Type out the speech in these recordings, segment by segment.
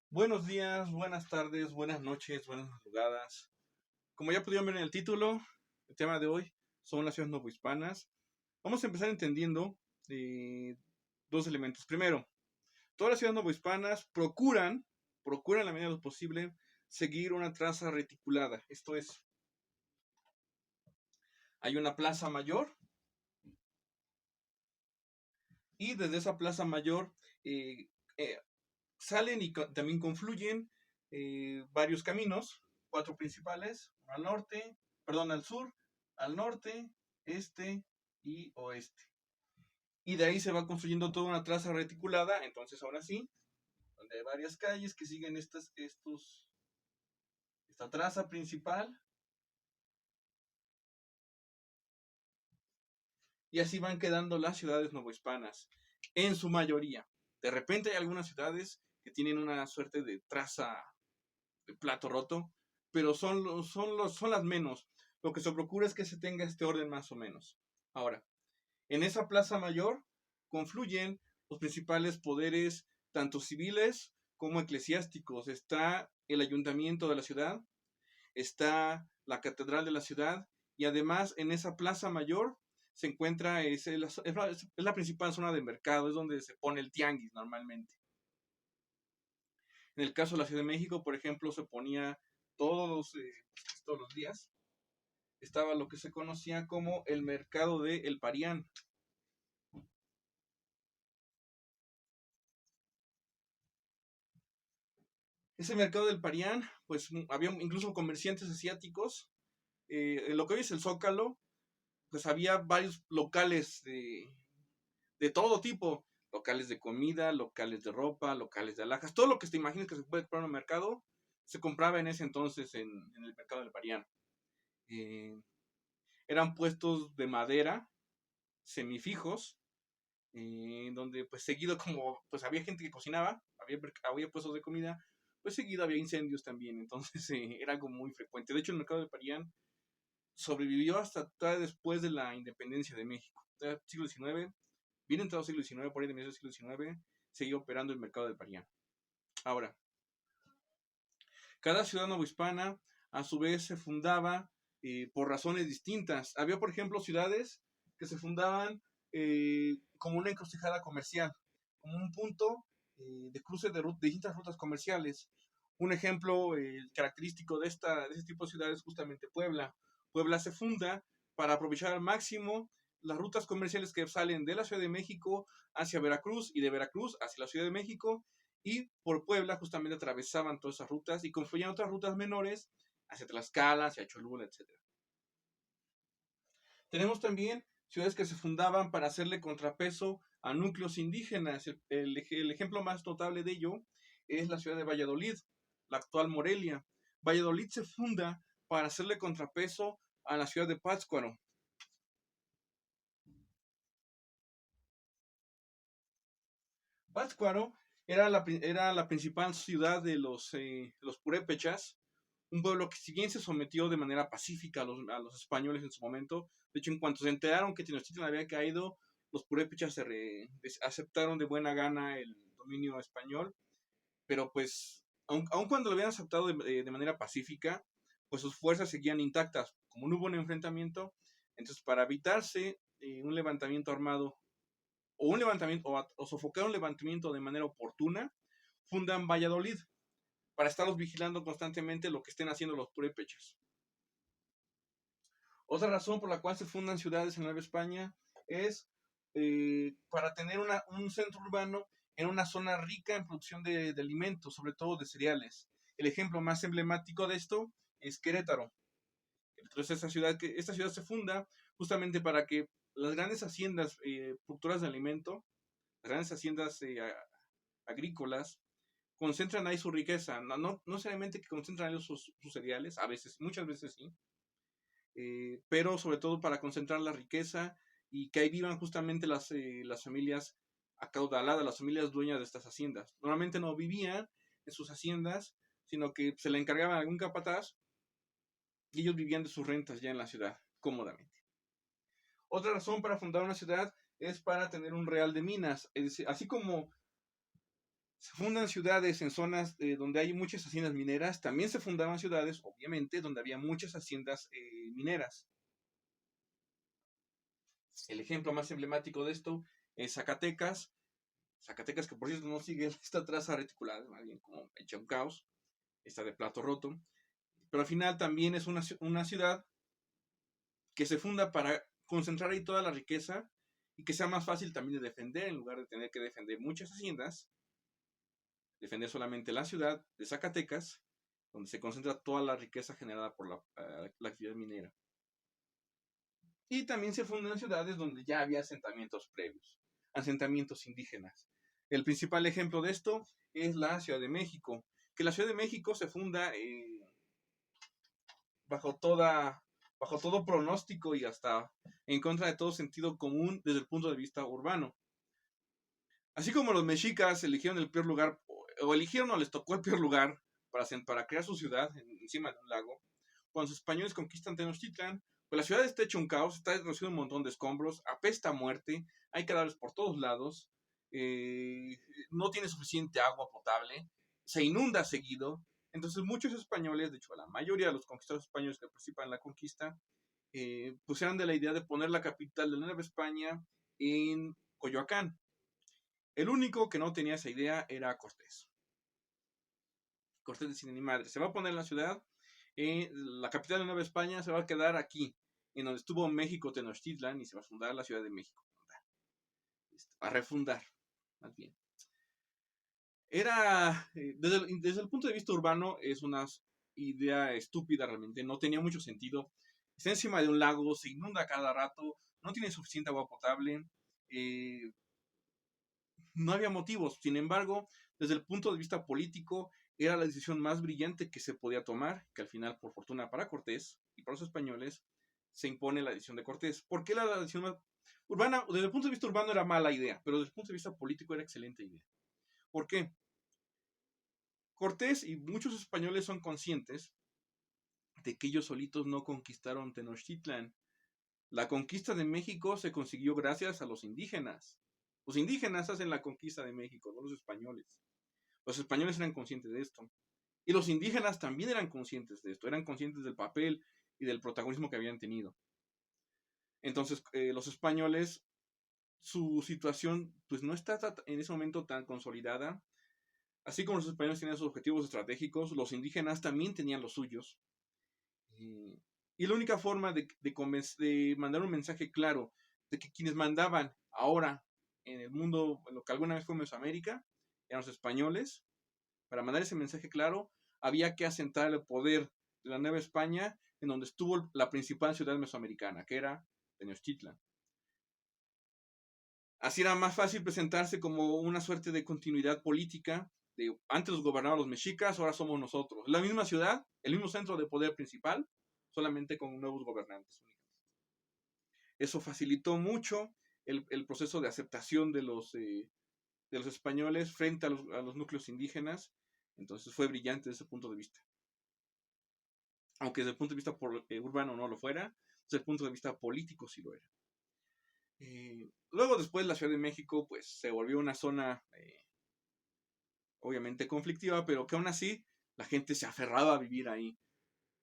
Buenos días, buenas tardes, buenas noches, buenas madrugadas. Como ya pudieron ver en el título, el tema de hoy son las ciudades novohispanas. Vamos a empezar entendiendo eh, dos elementos. Primero, todas las ciudades novohispanas procuran en la medida de lo posible seguir una traza reticulada. Esto es, hay una plaza mayor y desde esa plaza mayor eh, eh, salen y también confluyen varios caminos, cuatro principales, uno al norte, perdón, al sur, al norte, este y oeste. Y de ahí se va construyendo toda una traza reticulada, entonces ahora sí, donde hay varias calles que siguen esta traza principal, y así van quedando las ciudades novohispanas, en su mayoría. De repente hay algunas ciudades que tienen una suerte de traza de plato roto, pero son las menos. Lo que se procura es que se tenga este orden más o menos. Ahora, en esa plaza mayor confluyen los principales poderes, tanto civiles como eclesiásticos. Está el ayuntamiento de la ciudad, está la catedral de la ciudad, y además en esa plaza mayor se encuentra, es la principal zona de mercado, es donde se pone el tianguis normalmente. En el caso de la Ciudad de México, por ejemplo, se ponía todos los días, estaba lo que se conocía como el mercado de El Parián. Ese mercado del Parián, pues había incluso comerciantes asiáticos. En lo que hoy es el Zócalo, pues había varios locales de todo tipo. Locales de comida, locales de ropa, locales de alhajas. Todo lo que te imagines que se puede comprar en un mercado, se compraba en ese entonces en el mercado del Parián. Eh, Eran puestos de madera, semifijos, donde pues seguido como pues había gente que cocinaba, había puestos de comida, pues seguido había incendios también, entonces era algo muy frecuente. De hecho, el mercado de Parián sobrevivió hasta después de la independencia de México. Siglo XIX, bien entrado siglo XIX, por ahí de mediados del siglo XIX, seguía operando el mercado de Parián. Ahora, cada ciudad novohispana a su vez se fundaba por razones distintas. Había, por ejemplo, ciudades que se fundaban como una encrucijada comercial, como un punto de cruce de distintas rutas comerciales. Un ejemplo característico de este tipo de ciudades es justamente Puebla. Puebla se funda para aprovechar al máximo las rutas comerciales que salen de la Ciudad de México hacia Veracruz y de Veracruz hacia la Ciudad de México, y por Puebla justamente atravesaban todas esas rutas y confluían otras rutas menores hacia Tlaxcala, hacia Cholula, etcétera. Tenemos también ciudades que se fundaban para hacerle contrapeso a núcleos indígenas. El ejemplo más notable de ello es la ciudad de Valladolid, la actual Morelia. Valladolid se funda para hacerle contrapeso a la ciudad de Pátzcuaro. Pátzcuaro era la principal ciudad de los purépechas, un pueblo que si bien se sometió de manera pacífica a los españoles en su momento. De hecho, en cuanto se enteraron que Tenochtitlan había caído, los purépechas aceptaron de buena gana el dominio español, pero pues, aun cuando lo habían aceptado de manera pacífica, pues sus fuerzas seguían intactas. Como no hubo un enfrentamiento, entonces para evitarse un levantamiento armado o un levantamiento o sofocar un levantamiento de manera oportuna, fundan Valladolid para estarlos vigilando constantemente lo que estén haciendo los purépechas. Otra razón por la cual se fundan ciudades en Nueva España es para tener un centro urbano en una zona rica en producción de alimentos, sobre todo de cereales. El ejemplo más emblemático de esto es Querétaro. Entonces esta ciudad se funda justamente para que las grandes haciendas productoras de alimento, las grandes haciendas agrícolas, concentran ahí su riqueza. No necesariamente que concentran ahí sus cereales, a veces, muchas veces sí, pero sobre todo para concentrar la riqueza y que ahí vivan justamente las familias acaudaladas, las familias dueñas de estas haciendas. Normalmente no vivían en sus haciendas, sino que se le encargaban a algún capataz y ellos vivían de sus rentas ya en la ciudad, cómodamente. Otra razón para fundar una ciudad es para tener un real de minas, es decir, así como Se fundan ciudades en zonas donde hay muchas haciendas mineras. También se fundaban ciudades, obviamente, donde había muchas haciendas mineras. El ejemplo más emblemático de esto es Zacatecas. Zacatecas, que por cierto no sigue esta traza reticulada, más bien como hecha un caos, está de plato roto. Pero al final también es una ciudad que se funda para concentrar ahí toda la riqueza y que sea más fácil también de defender, en lugar de tener que defender muchas haciendas, defender solamente la ciudad de Zacatecas, donde se concentra toda la riqueza generada por la actividad minera. Y también se fundan ciudades donde ya había asentamientos previos, asentamientos indígenas. El principal ejemplo de esto es la Ciudad de México, que la Ciudad de México se funda bajo todo pronóstico y hasta en contra de todo sentido común desde el punto de vista urbano. Así como los mexicas eligieron el peor lugar, o eligieron o les tocó el peor lugar para crear su ciudad encima de un lago, cuando los españoles conquistan Tenochtitlan, pues la ciudad está hecha un caos, está recibiendo un montón de escombros, apesta a muerte, hay cadáveres por todos lados, no tiene suficiente agua potable, se inunda seguido. Entonces muchos españoles, de hecho la mayoría de los conquistadores españoles que participan en la conquista, pusieron de la idea de poner la capital de la Nueva España en Coyoacán. El único que no tenía esa idea era Cortés. Cortés decide, ni madre, se va a poner la ciudad, la capital de Nueva España se va a quedar aquí, en donde estuvo México Tenochtitlan, y se va a fundar la Ciudad de México. A refundar, más bien. Era, desde el punto de vista urbano, es una idea estúpida realmente, no tenía mucho sentido. Está encima de un lago, se inunda cada rato, no tiene suficiente agua potable, no había motivos. Sin embargo, desde el punto de vista político, era la decisión más brillante que se podía tomar, que al final, por fortuna para Cortés y para los españoles, se impone la decisión de Cortés. ¿Por qué la decisión más urbana? Desde el punto de vista urbano era mala idea, pero desde el punto de vista político era excelente idea. ¿Por qué? Cortés y muchos españoles son conscientes de que ellos solitos no conquistaron Tenochtitlan. La conquista de México se consiguió gracias a los indígenas. Los indígenas hacen la conquista de México, no los españoles. Los españoles eran conscientes de esto. Y los indígenas también eran conscientes de esto, eran conscientes del papel y del protagonismo que habían tenido. Entonces, los españoles, su situación pues no está en ese momento tan consolidada. Así como los españoles tenían sus objetivos estratégicos, los indígenas también tenían los suyos. Y la única forma de mandar un mensaje claro de que quienes mandaban ahora en el mundo, en lo que alguna vez fue Mesoamérica, eran los españoles. Para mandar ese mensaje claro, había que asentar el poder de la Nueva España en donde estuvo la principal ciudad mesoamericana, que era Tenochtitlan. Así era más fácil presentarse como una suerte de continuidad política. Antes los gobernaban los mexicas, ahora somos nosotros. La misma ciudad, el mismo centro de poder principal, solamente con nuevos gobernantes. Eso facilitó mucho el proceso de aceptación de los españoles frente a los núcleos indígenas. Entonces fue brillante desde ese punto de vista. Aunque desde el punto de vista urbano no lo fuera, desde el punto de vista político sí lo era. Luego después la Ciudad de México pues se volvió una zona obviamente conflictiva, pero que aún así la gente se aferraba a vivir ahí.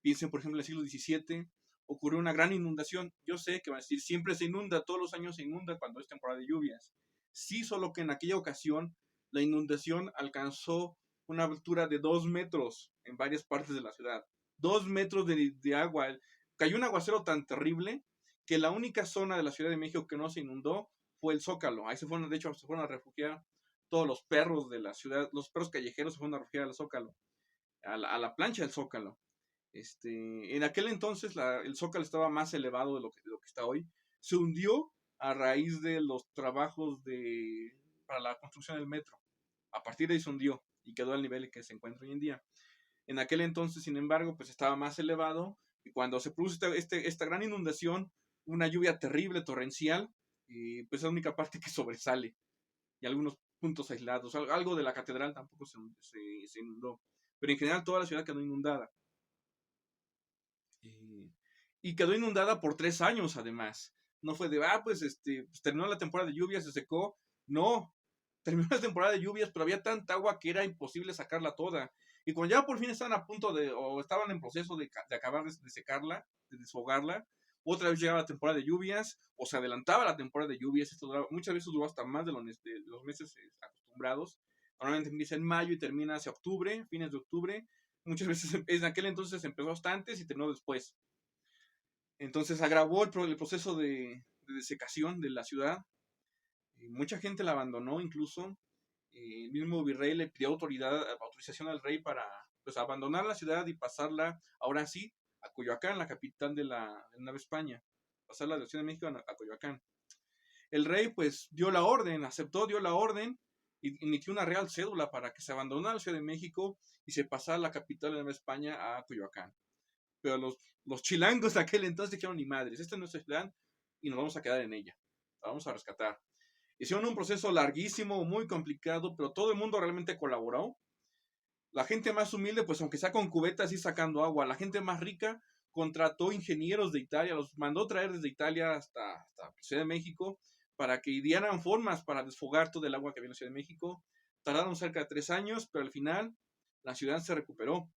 Piensen, por ejemplo, en el siglo XVII ocurrió una gran inundación. Yo sé que van a decir, siempre se inunda, todos los años se inunda cuando es temporada de lluvias. Sí, solo que en aquella ocasión la inundación alcanzó una altura de 2 metros en varias partes de la ciudad. 2 metros de agua. Cayó un aguacero tan terrible que la única zona de la Ciudad de México que no se inundó fue el Zócalo. Ahí se fueron a refugiar todos los perros de la ciudad, los perros callejeros se fueron a refugiar al Zócalo, a la plancha del Zócalo. En aquel entonces el Zócalo estaba más elevado de lo que está hoy. Se hundió a raíz de los trabajos para la construcción del metro. A partir de ahí se hundió y quedó al nivel que se encuentra hoy en día. En aquel entonces, sin embargo, pues estaba más elevado, y cuando se produce esta gran inundación, una lluvia terrible, torrencial, pues es la única parte que sobresale, y algunos puntos aislados. Algo de la catedral tampoco se inundó, pero en general toda la ciudad quedó inundada. Y quedó inundada por 3 años además. No fue de, pues terminó la temporada de lluvia, se secó. No, terminó la temporada de lluvias, pero había tanta agua que era imposible sacarla toda. Y cuando ya por fin estaban a punto de, o estaban en proceso de acabar de secarla, de desfogarla, otra vez llegaba la temporada de lluvias, o se adelantaba la temporada de lluvias, muchas veces duró hasta más de los meses acostumbrados. Normalmente empieza en mayo y termina hacia octubre, fines de octubre. Muchas veces en aquel entonces empezó hasta antes y terminó después. Entonces agravó el proceso de desecación de la ciudad. Mucha gente la abandonó incluso. El mismo virrey le pidió autorización al rey para pues, abandonar la ciudad y pasarla, ahora sí, a Coyoacán, la capital de la Nueva España. Pasarla de la Ciudad de México a Coyoacán. El rey pues dio la orden, dio la orden y emitió una real cédula para que se abandonara la Ciudad de México y se pasara la capital de Nueva España a Coyoacán. Pero los chilangos de aquel entonces dijeron, ni madres, esta es nuestra ciudad y nos vamos a quedar en ella. La vamos a rescatar. Hicieron un proceso larguísimo, muy complicado, pero todo el mundo realmente colaboró. La gente más humilde, pues aunque sea con cubetas y sacando agua, la gente más rica contrató ingenieros de Italia, los mandó traer desde Italia hasta Ciudad de México para que dieran formas para desfogar todo el agua que había en la Ciudad de México. Tardaron cerca de 3 años, pero al final la ciudad se recuperó.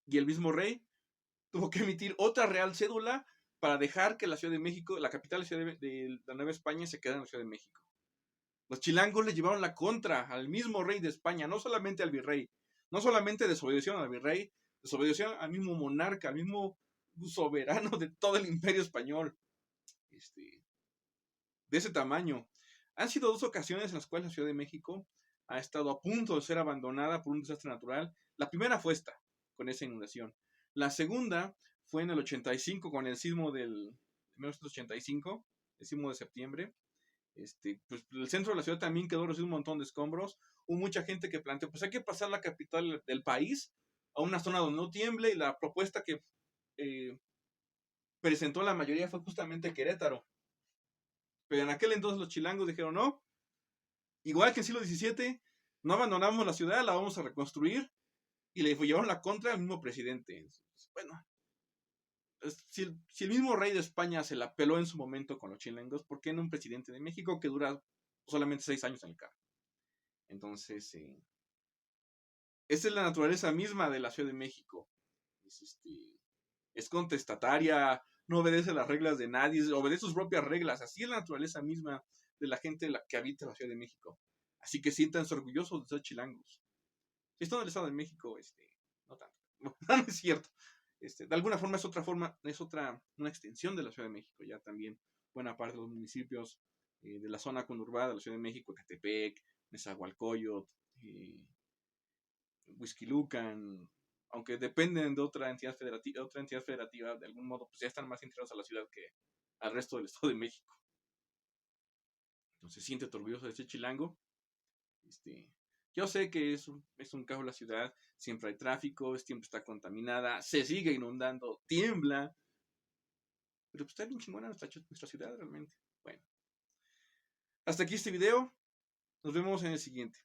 Y el mismo rey tuvo que emitir otra real cédula para dejar que la Ciudad de México, la capital de la Nueva España, se quedara en la Ciudad de México. Los chilangos le llevaron la contra al mismo rey de España, no solamente al virrey, no solamente desobedecieron al virrey, desobedecieron al mismo monarca, al mismo soberano de todo el imperio español. De ese tamaño. Han sido 2 ocasiones en las cuales la Ciudad de México ha estado a punto de ser abandonada por un desastre natural. La primera fue esta, con esa inundación. La segunda fue en el 85, con el sismo del 1985, el sismo de septiembre. Pues el centro de la ciudad también quedó recibiendo un montón de escombros. Hubo mucha gente que planteó, pues hay que pasar la capital del país a una zona donde no tiemble, y la propuesta que presentó la mayoría fue justamente Querétaro. Pero en aquel entonces los chilangos dijeron, no, igual que en el siglo XVII, no abandonamos la ciudad, la vamos a reconstruir, y le llevaron la contra al mismo presidente. Bueno, si el mismo rey de España se la peló en su momento con los chilangos, ¿por qué no un presidente de México que dura solamente 6 años en el cargo? Entonces, esa es la naturaleza misma de la Ciudad de México. Es contestataria, no obedece las reglas de nadie, obedece sus propias reglas. Así es la naturaleza misma de la gente que habita la Ciudad de México. Así que siéntanse orgullosos de ser chilangos. Si están en el Estado de México, no tanto. No es cierto. De alguna forma es una extensión de la Ciudad de México. Ya también buena parte de los municipios de la zona conurbada de la Ciudad de México, Ecatepec, Nezahualcóyotl, Huixquilucan, aunque dependen de otra entidad federativa, de algún modo, pues ya están más integrados a la ciudad que al resto del Estado de México. Entonces, siéntete orgulloso de ese chilango. Yo sé que es un caos la ciudad, siempre hay tráfico, siempre está contaminada, se sigue inundando, tiembla, pero pues está bien chingona nuestra ciudad realmente. Bueno, hasta aquí este video, nos vemos en el siguiente.